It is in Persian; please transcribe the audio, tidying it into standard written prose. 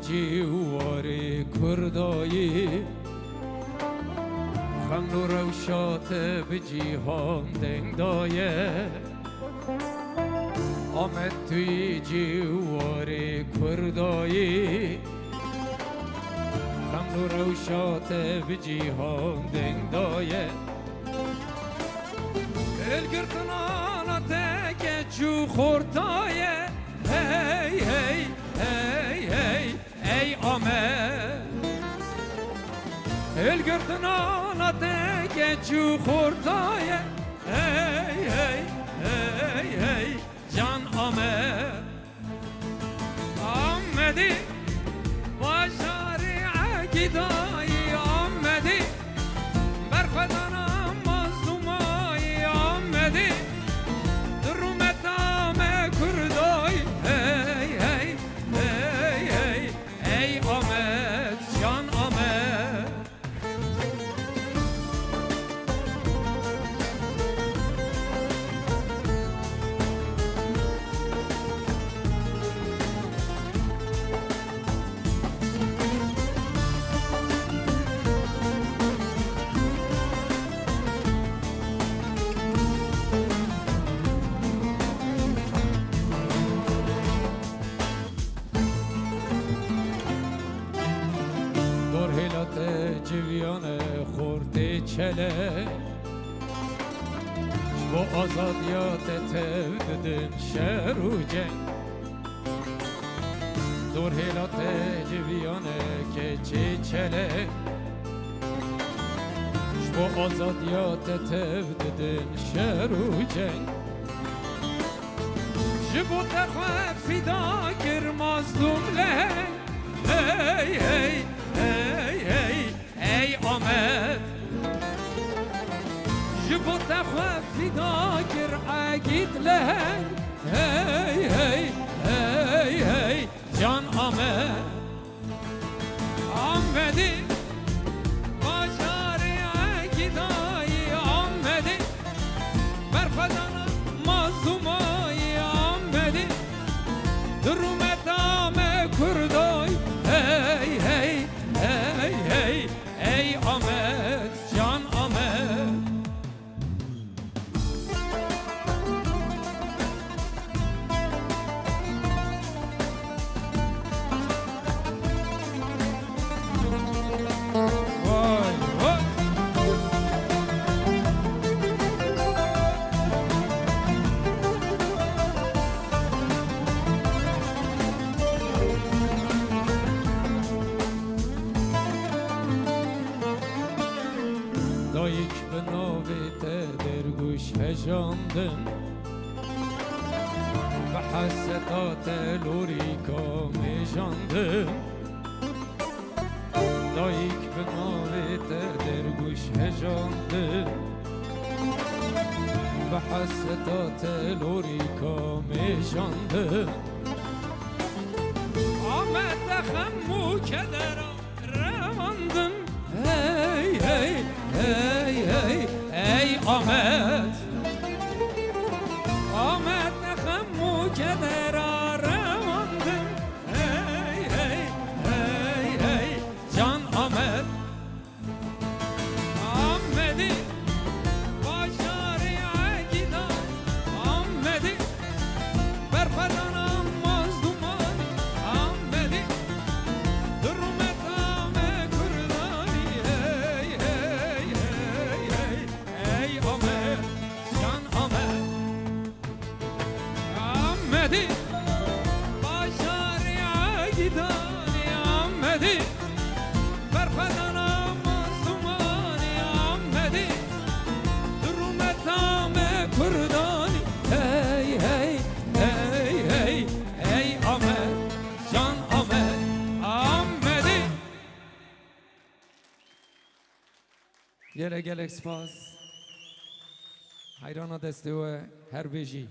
جواری کردایی خمر و روشات به جیهان دنگ دایه آمد توی جواری کردایی خمر و روشات به جیهان دنگ دایه الگرتنا نتک جو خورتایه هی هی هی هی ای آمد الگرتنا نتک جو خورتایه هی هی هی هی جان آمد آمدی با شارع گدایی آمدی بر خدانم مظلومایی آمدی درومتام کردایی هی هی هی هی ای آمد جان آمد جویان خورده چله با آزادیات توددن شهر و جنگ دور هیلات جویان که چه چله با آزادیات توددن شهر و جنگ جبو تخواه فیدا گر مظلوم لنگ هی هی هی هی ای آمد جبو تخواه فیدا گر عگید لهنگ هی هی هی هی جان آمد آمدی با شارع گدایی آمدی بر خدانم مظلومایی آمدی درومتام کردایی هی هی هی هی ای آمد جان آمد وای وای دایک به ناویت در گوش هجاندم و حسدات لوریکا میجاندم دایک به ناویت در گوش هجاندم و حسدات لوریکا میجاندم آمد خمو که در رواندم هی هی هی هی ای آمد آمد نخمو که در رواندم هی هی هی هی جان آمد آمدی با شارع گدا آمدی بر خدانم مظلومانی آمدی درومتام کردانی هی هی هی هی ای آمد جان آمد آمدی با شارع گدایی آمدی بر خدانم مظلومانی آمدی درومتام کردانی هی هی هی هی ای آمد جان آمد آمدی گله گله سپاس حیران دستو هر بیجی